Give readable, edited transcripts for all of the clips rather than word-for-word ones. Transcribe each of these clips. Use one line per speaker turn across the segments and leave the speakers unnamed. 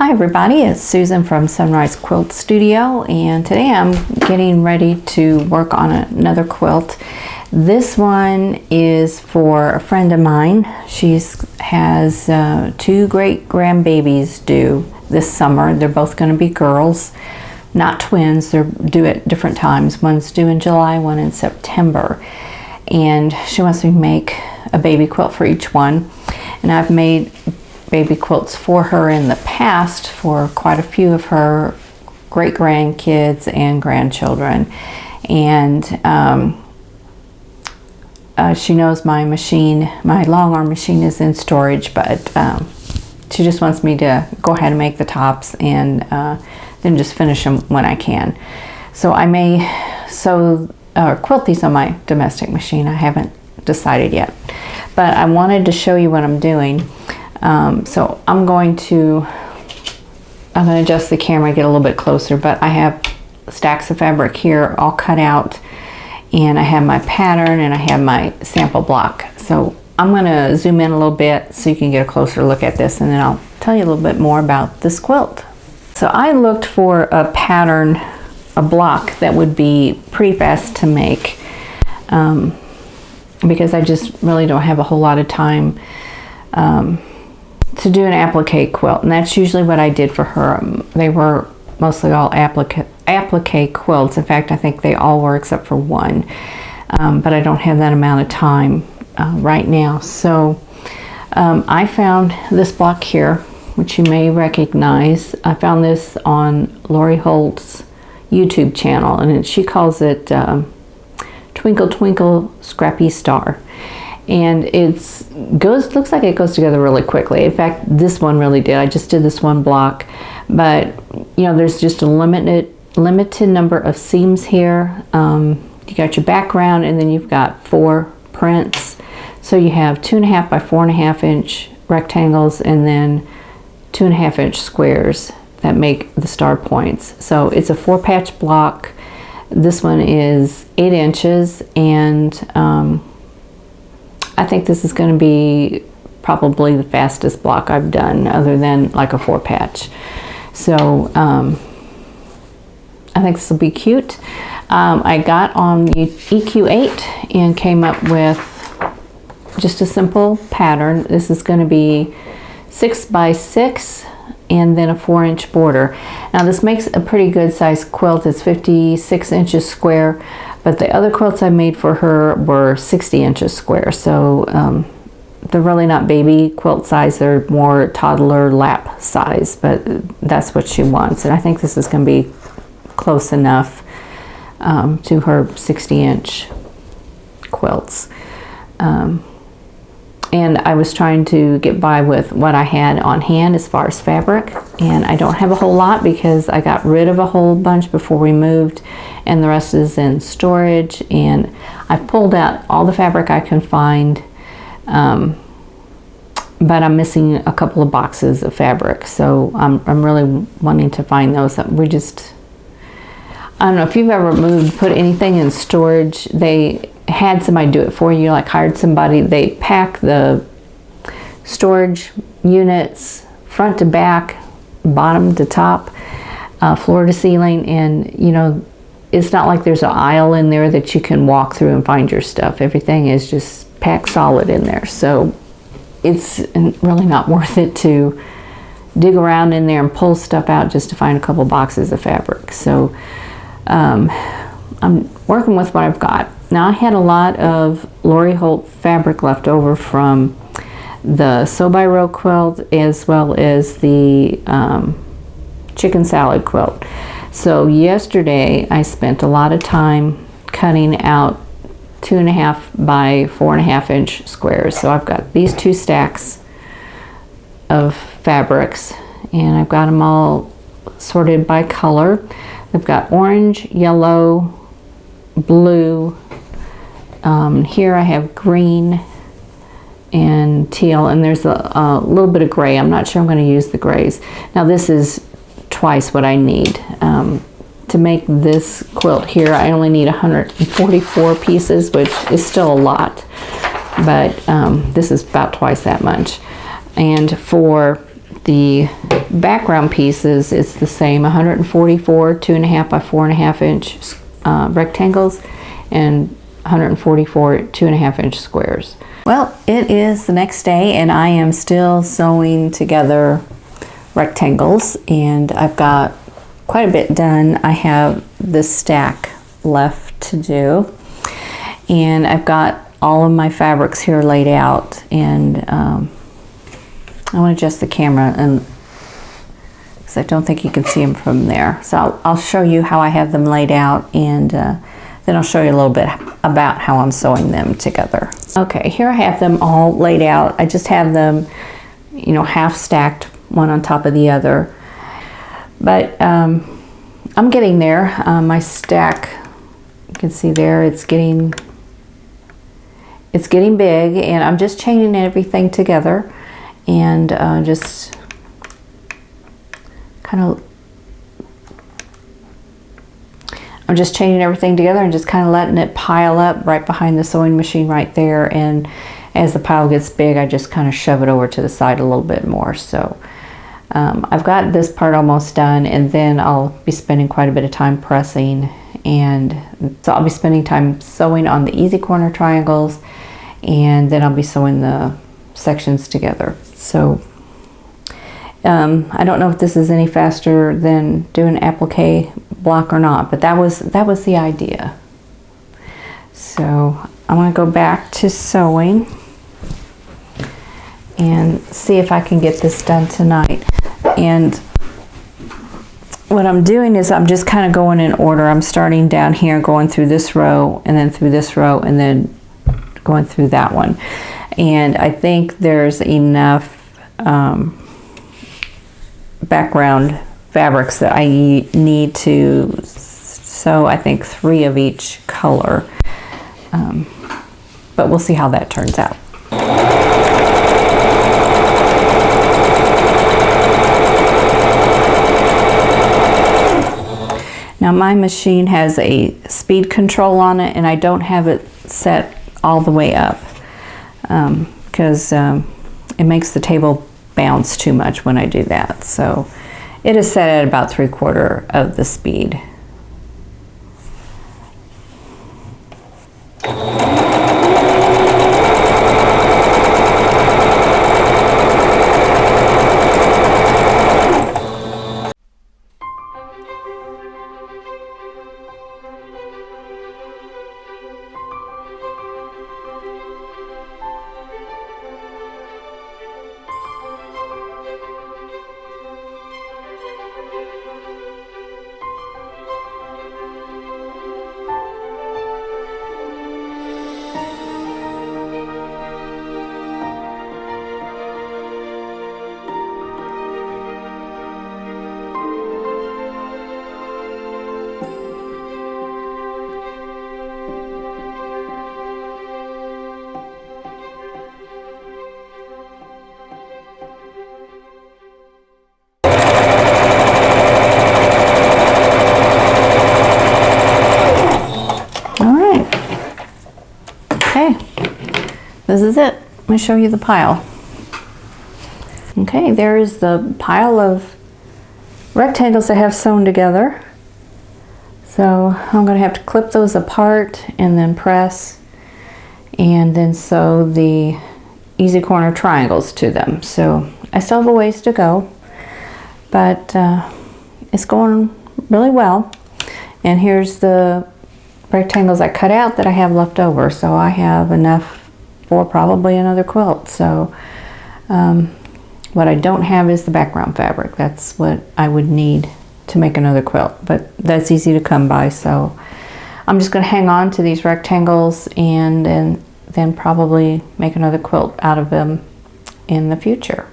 Hi everybody, it's Susan from Sunrise Quilt Studio, and today I'm getting ready to work on another quilt. This one is for a friend of mine. She has two great grandbabies due this summer. They're both going to be girls, not twins. They're due at different times. One's due in July, one in September. And she wants me to make a baby quilt for each one. And I've made baby quilts for her in the past for quite a few of her great grandkids and grandchildren, and she knows my machine, my long arm machine, is in storage, but she just wants me to go ahead and make the tops and then just finish them when I can. So I may sew or quilt these on my domestic machine. I haven't decided yet, but I wanted to show you what I'm doing. So I'm going to adjust the camera, get a little bit closer, but I have stacks of fabric here all cut out, and I have my pattern and I have my sample block. So I'm going to zoom in a little bit so you can get a closer look at this, and then I'll tell you a little bit more about this quilt. So I looked for a pattern, a block that would be pretty fast to make, because I just really don't have a whole lot of time to do an applique quilt, and that's usually what I did for her. They were mostly all applique quilts. In fact, I think they all were except for one, but I don't have that amount of time right now. So I found this block here, which you may recognize. I found this on Lori Holt's YouTube channel, and she calls it Twinkle Twinkle Scrappy Star. And looks like it goes together really quickly. In fact, this one really did. I just did this one block, but you know, there's just a limited number of seams here. You got your background, and then you've got 4 prints. So you have 2.5 by 4.5 inch rectangles, and then 2.5 inch squares that make the star points. So it's a 4-patch block. This one is 8 inches, and I think this is going to be probably the fastest block I've done, other than like a 4-patch. So I think this will be cute. I got on EQ8 and came up with just a simple pattern. This is going to be 6 by 6 and then a 4-inch border. Now this makes a pretty good sized quilt. It's 56 inches square, but the other quilts I made for her were 60 inches square. So they're really not baby quilt size, they're more toddler lap size, but that's what she wants. And I think this is going to be close enough to her 60-inch quilts. And I was trying to get by with what I had on hand as far as fabric, and I don't have a whole lot because I got rid of a whole bunch before we moved, and the rest is in storage. And I pulled out all the fabric I can find, but I'm missing a couple of boxes of fabric, so I'm really wanting to find those. I don't know if you've ever moved, put anything in storage. They had somebody do it for you, like hired somebody. They pack the storage units front to back, bottom to top, floor to ceiling, and you know, it's not like there's an aisle in there that you can walk through and find your stuff. Everything is just packed solid in there, so it's really not worth it to dig around in there and pull stuff out just to find a couple boxes of fabric. So I'm working with what I've got. Now I had a lot of Lori Holt fabric left over from the Sew by Row quilt, as well as the chicken salad quilt. So yesterday I spent a lot of time cutting out 2.5 by 4.5 inch squares. So I've got these 2 stacks of fabrics, and I've got them all sorted by color. I've got orange, yellow, blue. Here I have green and teal, and there's a little bit of gray. I'm not sure I'm going to use the grays. Now this is twice what I need. To make this quilt here, I only need 144 pieces, which is still a lot, but this is about twice that much. And for the background pieces, it's the same, 144 2.5 by 4.5 inch rectangles and 144 2.5 inch squares. Well, it is the next day and I am still sewing together rectangles, and I've got quite a bit done. I have this stack left to do, and I've got all of my fabrics here laid out, and I want to adjust the camera and because I don't think you can see them from there. So I'll show you how I have them laid out, and then I'll show you a little bit about how I'm sewing them together. Okay, here I have them all laid out. I just have them, you know, half stacked, one on top of the other. But I'm getting there. My stack, you can see there, it's getting big, and I'm just chaining everything together, and just I'm just chaining everything together and just kind of letting it pile up right behind the sewing machine right there. And as the pile gets big, I just kind of shove it over to the side a little bit more. So I've got this part almost done, and then I'll be spending quite a bit of time pressing. And so I'll be spending time sewing on the easy corner triangles, and then I'll be sewing the sections together. So I don't know if this is any faster than doing an applique block or not, but that was the idea. So I want to go back to sewing and see if I can get this done tonight. And what I'm doing is I'm just kind of going in order. I'm starting down here, going through this row, and then through this row, and then going through that one. And I think there's enough background fabrics that I need to sew, I think, 3 of each color. But we'll see how that turns out. Now my machine has a speed control on it, and I don't have it set all the way up because it makes the table bounce too much when I do that. So it is set at about 3/4 of the speed. This is it. Let me show you the pile. Okay, there is the pile of rectangles I have sewn together. So I'm going to have to clip those apart and then press and then sew the easy corner triangles to them. So I still have a ways to go, but it's going really well. And here's the rectangles I cut out that I have left over. So I have enough for probably another quilt. So what I don't have is the background fabric. That's what I would need to make another quilt, but that's easy to come by. So I'm just going to hang on to these rectangles and then probably make another quilt out of them in the future.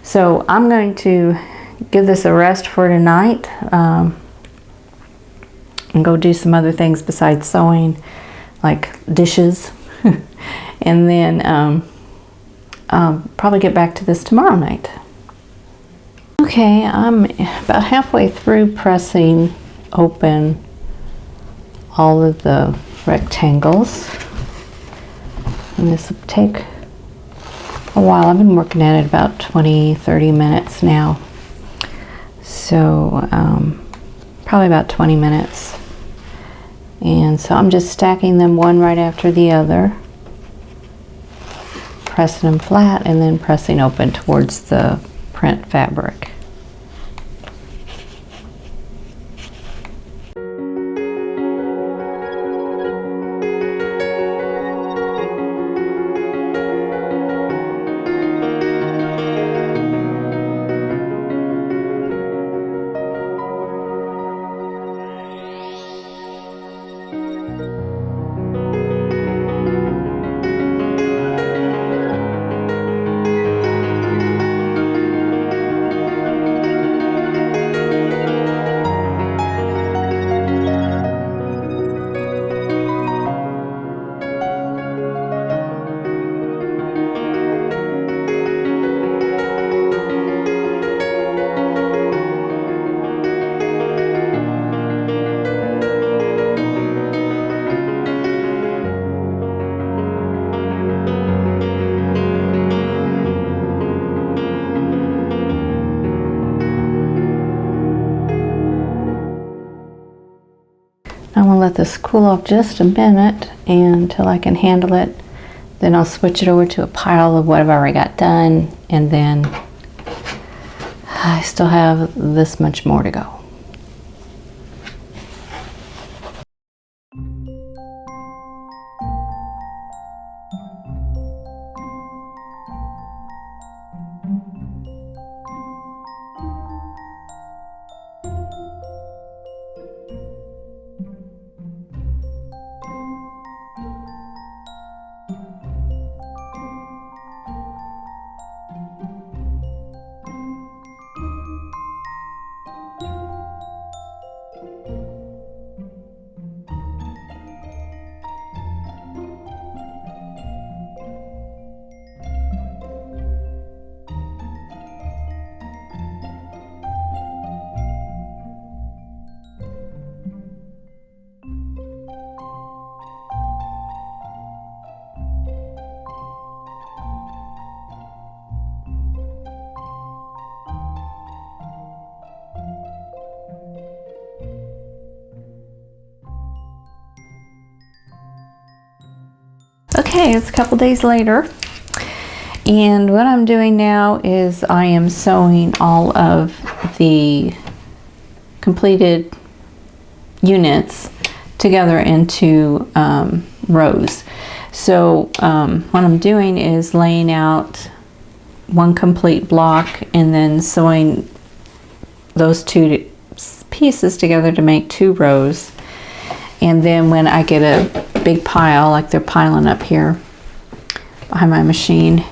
So I'm going to give this a rest for tonight and go do some other things besides sewing, like dishes. And then probably get back to this tomorrow night. Okay, I'm about halfway through pressing open all of the rectangles. And this will take a while. I've been working at it about 20-30 minutes now, so probably about 20 minutes. And so I'm just stacking them one right after the other, pressing them flat and then pressing open towards the print fabric. I'm going to let this cool off just a minute until I can handle it. Then I'll switch it over to a pile of whatever I already got done, and then I still have this much more to go. Okay, it's a couple days later, and what I'm doing now is I am sewing all of the completed units together into rows. So what I'm doing is laying out one complete block and then sewing those two pieces together to make 2 rows. And then when I get a big pile, like they're piling up here behind my machine,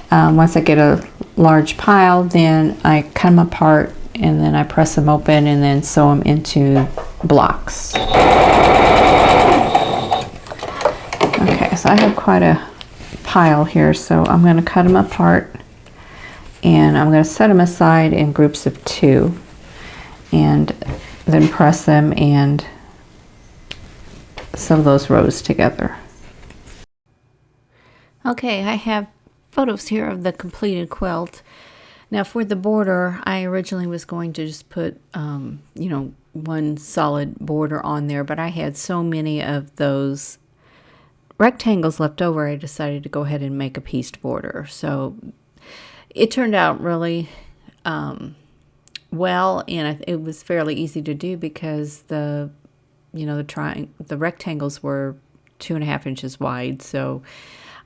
once I get a large pile, then I cut them apart and then I press them open and then sew them into blocks. Okay, so I have quite a pile here, so I'm going to cut them apart and I'm going to set them aside in groups of 2 and then press them and sew those rows together. Okay, I have photos here of the completed quilt. Now for the border, I originally was going to just put, you know, one solid border on there, but I had so many of those rectangles left over, I decided to go ahead and make a pieced border. So it turned out really well, and it was fairly easy to do because the rectangles were 2.5 inches wide, so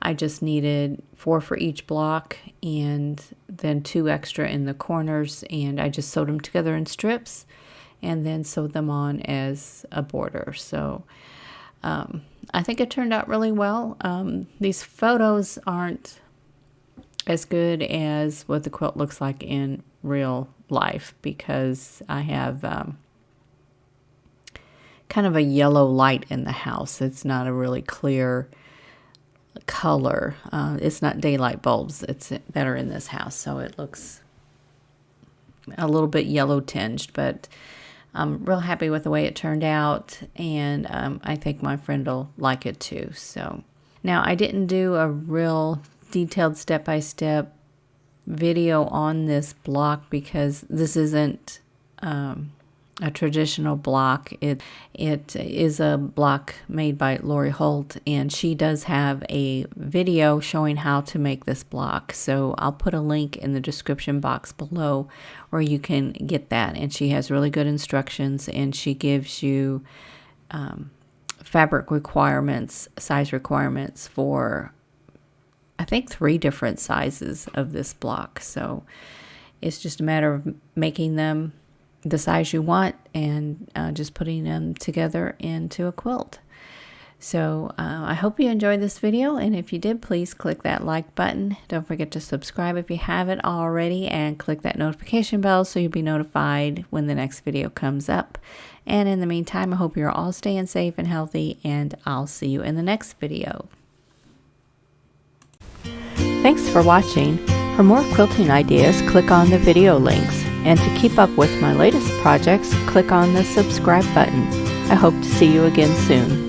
I just needed 4 for each block and then 2 extra in the corners, and I just sewed them together in strips and then sewed them on as a border. So I think it turned out really well. These photos aren't as good as what the quilt looks like in real life because I have kind of a yellow light in the house. It's not a really clear color. It's not daylight bulbs that are in this house, so it looks a little bit yellow tinged, but I'm real happy with the way it turned out, and I think my friend will like it too. So now I didn't do a real
detailed step-by-step video on this block because this isn't a traditional block. It is a block made by Lori Holt, and she does have a video showing how to make this block. So I'll put a link in the description box below where you can get that. And she has really good instructions, and she gives you fabric requirements, size requirements for I think 3 different sizes of this block. So it's just a matter of making them the size you want and just putting them together into a quilt. So I hope you enjoyed this video, and if you did, please click that like button. Don't forget to subscribe if you haven't already, and click that notification bell so you'll be notified when the next video comes up. And in the meantime, I hope you're all staying safe and healthy, and I'll see you in the next video. Thanks for watching. For more quilting ideas, click on the video links. And to keep up with my latest projects, click on the subscribe button. I hope to see you again soon.